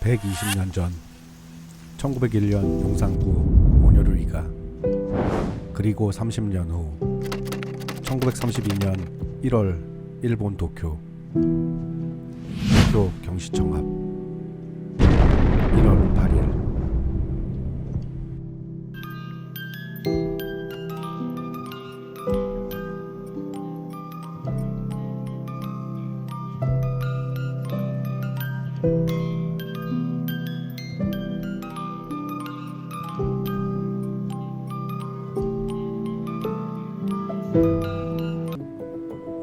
120년 전 1901년 용산구 온효로 이가, 그리고 30년 후 1932년 1월 일본 도쿄 경시청 앞 1월 8일.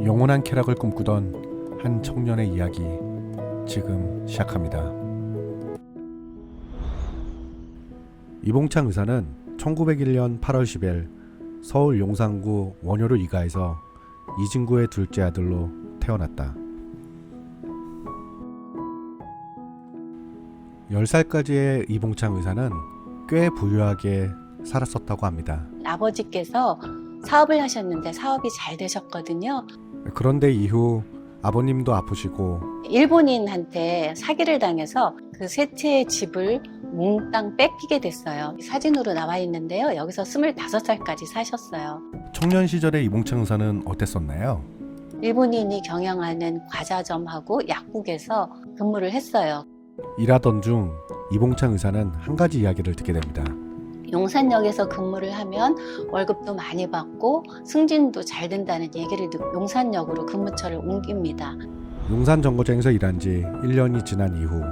영원한 쾌락을 꿈꾸던 한 청년의 이야기 지금 시작합니다. 이봉창 의사는 1901년 8월 10일 서울 용산구 원효로 이가에서 이진구의 둘째 아들로 태어났다. 10살까지의 이봉창 의사는 꽤 부유하게 살았었다고 합니다. 아버지께서 사업을 하셨는데 사업이 잘 되셨거든요. 그런데 이후 아버님도 아프시고 일본인한테 사기를 당해서 그 세 채의 집을 몽땅 뺏기게 됐어요. 사진으로 나와 있는데요. 여기서 25살까지 사셨어요. 청년 시절의 이봉창 의사는 어땠었나요? 일본인이 경영하는 과자점하고 약국에서 근무를 했어요. 일하던 중 이봉창 의사는 한 가지 이야기를 듣게 됩니다. 용산역에서 근무를 하면 월급도 많이 받고 승진도 잘 된다는 얘기를 듣고 용산역으로 근무처를 옮깁니다. 용산 정거장에서 일한 지 1년이 지난 이후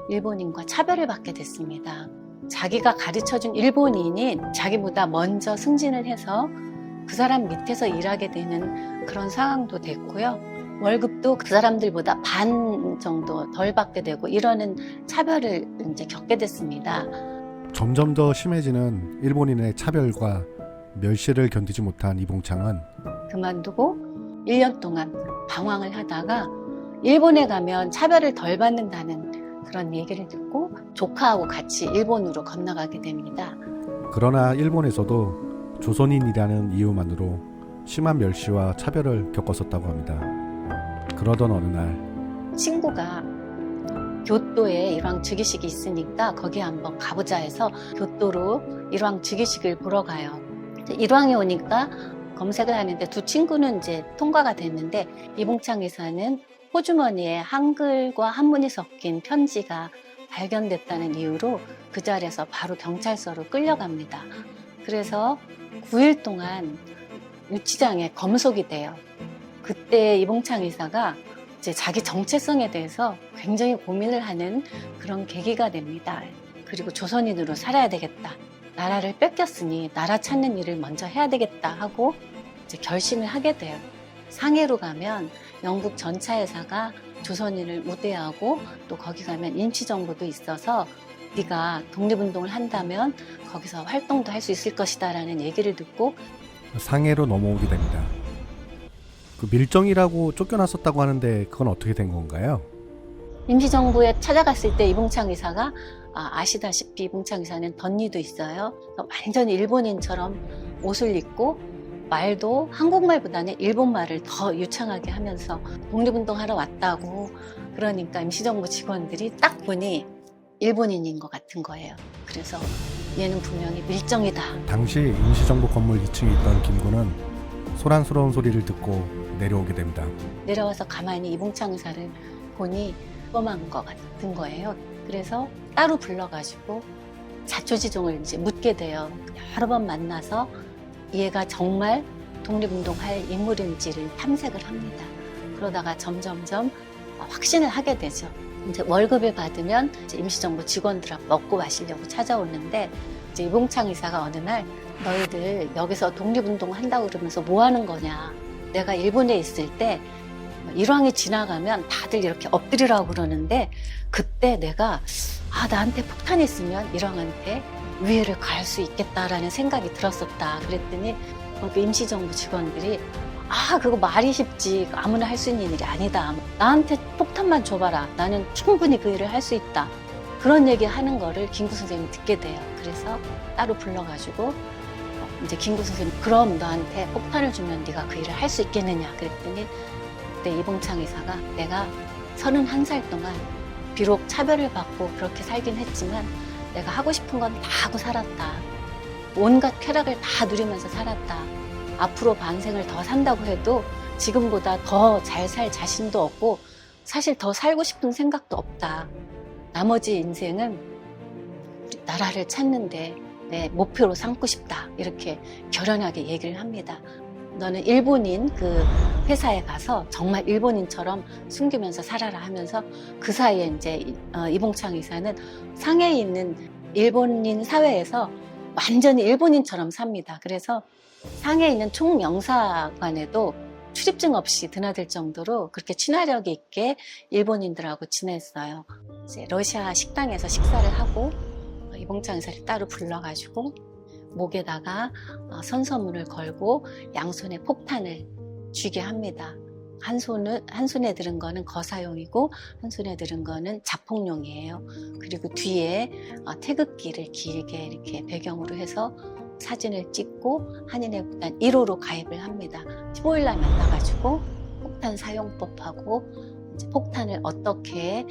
일본인과 차별을 받게 됐습니다. 자기가 가르쳐준 일본인이 자기보다 먼저 승진을 해서 그 사람 밑에서 일하게 되는 그런 상황도 됐고요. 월급도 그 사람들보다 반 정도 덜 받게 되고 이러는 차별을 이제 겪게 됐습니다. 점점 더 심해지는 일본인의 차별과 멸시를 견디지 못한 이봉창은 그만두고 1년 동안 방황을 하다가 일본에 가면 차별을 덜 받는다는 그런 얘기를 듣고 조카하고 같이 일본으로 건너가게 됩니다. 그러나 일본에서도 조선인이라는 이유만으로 심한 멸시와 차별을 겪었었다고 합니다. 그러던 어느 날 친구가 교토에 일왕 즉위식이 있으니까 거기 한번 가보자 해서 교토로 일왕 즉위식을 보러 가요. 일왕이 오니까 검색을 하는데 두 친구는 이제 통과가 됐는데 이봉창 의사는 호주머니에 한글과 한문이 섞인 편지가 발견됐다는 이유로 그 자리에서 바로 경찰서로 끌려갑니다. 그래서 9일 동안 유치장에 검속이 돼요. 그때 이봉창 의사가 이제 자기 정체성에 대해서 굉장히 고민을 하는 그런 계기가 됩니다. 그리고 조선인으로 살아야 되겠다. 나라를 뺏겼으니 나라 찾는 일을 먼저 해야 되겠다 하고 이제 결심을 하게 돼요. 상해로 가면 영국 전차회사가 조선인을 우대하고 또 거기 가면 임시정부도 있어서 네가 독립운동을 한다면 거기서 활동도 할 수 있을 것이다 라는 얘기를 듣고 상해로 넘어오게 됩니다. 그 밀정이라고 쫓겨났었다고 하는데 그건 어떻게 된 건가요? 임시정부에 찾아갔을 때 이봉창 의사가 아시다시피 이봉창 의사는 덧니도 있어요. 완전히 일본인처럼 옷을 입고 말도 한국말보다는 일본말을 더 유창하게 하면서 독립운동하러 왔다고 그러니까 임시정부 직원들이 딱 보니 일본인인 것 같은 거예요. 그래서 얘는 분명히 밀정이다. 당시 임시정부 건물 2층에 있던 김구는 소란스러운 소리를 듣고 내려오게 됩니다. 내려와서 가만히 이봉창 의사를 보니 뻔한 것 같은 거예요. 그래서 따로 불러가지고 자초지종을 이제 묻게 돼요. 여러 번 만나서 얘가 정말 독립운동할 인물인지를 탐색을 합니다. 그러다가 점점점 확신을 하게 되죠. 이제 월급을 받으면 이제 임시정부 직원들하고 먹고 마시려고 찾아오는데 이제 이봉창 의사가 어느 날 너희들 여기서 독립운동 한다고 그러면서 뭐 하는 거냐. 내가 일본에 있을 때 일왕이 지나가면 다들 이렇게 엎드리라고 그러는데 그때 내가 나한테 폭탄이 있으면 일왕한테 위해를 가할 수 있겠다라는 생각이 들었었다. 그랬더니 그 임시정부 직원들이 그거 말이 쉽지 아무나 할 수 있는 일이 아니다. 나한테 폭탄만 줘봐라. 나는 충분히 그 일을 할 수 있다. 그런 얘기 하는 거를 김구 선생님이 듣게 돼요. 그래서 따로 불러가지고 이제 김구 선생님 그럼 너한테 폭탄을 주면 네가 그 일을 할 수 있겠느냐 그랬더니 그때 이봉창 의사가 내가 31살 동안 비록 차별을 받고 그렇게 살긴 했지만 내가 하고 싶은 건 다 하고 살았다. 온갖 쾌락을 다 누리면서 살았다. 앞으로 반생을 더 산다고 해도 지금보다 더 잘 살 자신도 없고 사실 더 살고 싶은 생각도 없다. 나머지 인생은 나라를 찾는데 내 목표로 삼고 싶다. 이렇게 결연하게 얘기를 합니다. 너는 일본인 그 회사에 가서 정말 일본인처럼 숨기면서 살아라 하면서 그 사이에 이제 이봉창 의사는 상해에 있는 일본인 사회에서 완전히 일본인처럼 삽니다. 그래서 상해에 있는 총영사관에도 출입증 없이 드나들 정도로 그렇게 친화력 있게 일본인들하고 지냈어요. 이제 러시아 식당에서 식사를 하고 이봉창 의사를 따로 불러가지고 목에다가 선서문을 걸고 양손에 폭탄을 쥐게 합니다. 한 손에 들은 거는 거사용이고 한 손에 들은 거는 자폭용이에요. 그리고 뒤에 태극기를 길게 이렇게 배경으로 해서 사진을 찍고 한인회구단 1호로 가입을 합니다. 15일 날 만나가지고 폭탄 사용법하고 이제 폭탄을 어떻게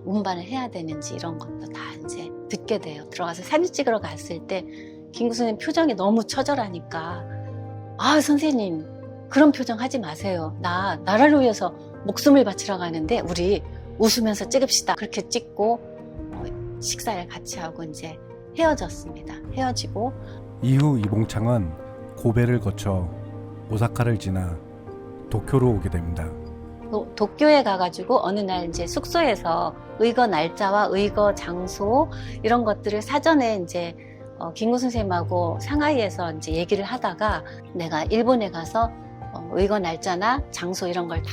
운반을 해야 되는지 이런 것도 다 이제 듣게 돼요. 들어가서 사진 찍으러 갔을 때 김 교수님 표정이 너무 처절하니까 선생님 그런 표정 하지 마세요. 나라를 위해서 목숨을 바치러 가는데 우리 웃으면서 찍읍시다. 그렇게 찍고 식사를 같이 하고 이제 헤어졌습니다. 헤어지고 이후 이봉창은 고베를 거쳐 오사카를 지나 도쿄로 오게 됩니다. 도쿄에 가가지고 어느 날 이제 숙소에서 의거 날짜와 의거 장소 이런 것들을 사전에 이제 김구 선생님하고 상하이에서 이제 얘기를 하다가 내가 일본에 가서 의거 날짜나 장소 이런 걸 다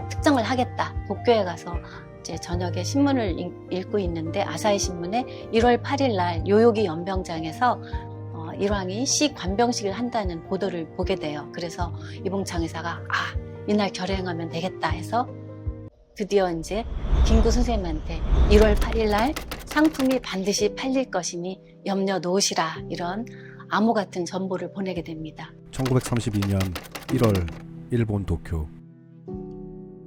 특정을 하겠다. 도쿄에 가서 이제 저녁에 신문을 읽고 있는데 아사히 신문에 1월 8일 날 요요기 연병장에서 일왕이 시 관병식을 한다는 보도를 보게 돼요. 그래서 이봉창 의사가 이날 결행하면 되겠다 해서 드디어 이제 김구 선생님한테 1월 8일 날 상품이 반드시 팔릴 것이니 염려 놓으시라 이런 암호 같은 전보를 보내게 됩니다. 1932년 1월 일본 도쿄.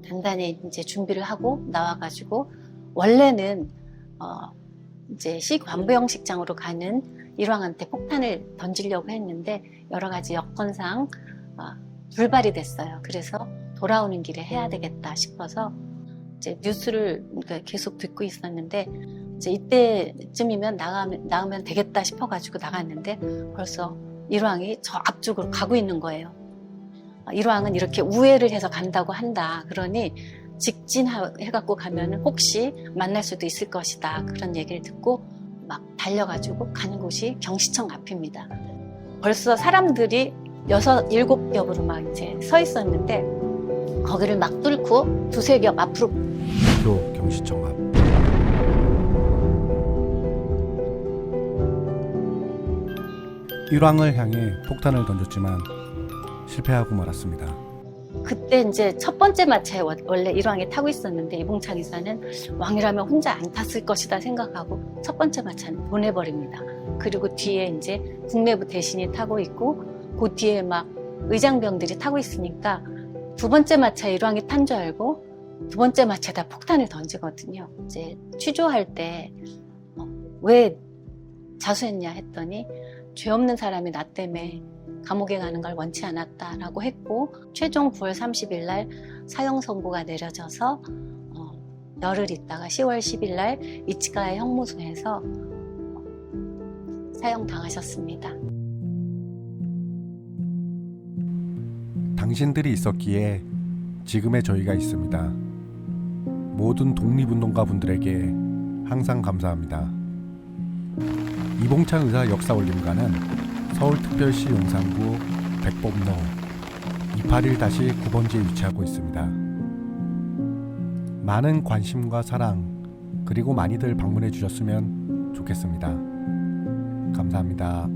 단단히 이제 준비를 하고 나와가지고 원래는 이제 시 관부영식장으로 가는 일왕한테 폭탄을 던지려고 했는데 여러 가지 여건상 불발이 됐어요. 그래서 돌아오는 길에 해야 되겠다 싶어서 이제 뉴스를 계속 듣고 있었는데 이제 이때쯤이면 나가면 되겠다 싶어가지고 나갔는데 벌써 일왕이 저 앞쪽으로 가고 있는 거예요. 일왕은 이렇게 우회를 해서 간다고 한다. 그러니 직진해갖고 가면 혹시 만날 수도 있을 것이다. 그런 얘기를 듣고 막 달려가지고 가는 곳이 경시청 앞입니다. 벌써 사람들이 6, 7겹으로 막 이제 서 있었는데 거기를 막 뚫고 두세 겹 앞으로 도쿄 경시청 앞. 일왕을 향해 폭탄을 던졌지만 실패하고 말았습니다. 그때 이제 첫 번째 마차에 원래 일왕이 타고 있었는데 이봉창 의사는 왕이라면 혼자 안 탔을 것이다 생각하고 첫 번째 마차는 보내버립니다. 그리고 뒤에 이제 국내부 대신이 타고 있고 그 뒤에 막 의장병들이 타고 있으니까 두 번째 마차에 일왕이 탄 줄 알고 두 번째 마차에다 폭탄을 던지거든요. 이제 취조할 때 왜 자수했냐 했더니 죄 없는 사람이 나 때문에 감옥에 가는 걸 원치 않았다라고 했고 최종 9월 30일 날 사형 선고가 내려져서 열흘 있다가 10월 10일 날 이치가의 형무소에서 사형당하셨습니다. 당신들이 있었기에 지금의 저희가 있습니다. 모든 독립운동가 분들에게 항상 감사합니다. 이봉창 의사 역사올림가는 서울특별시 용산구 백범로 281-9번지에 위치하고 있습니다. 많은 관심과 사랑 그리고 많이들 방문해 주셨으면 좋겠습니다. 감사합니다.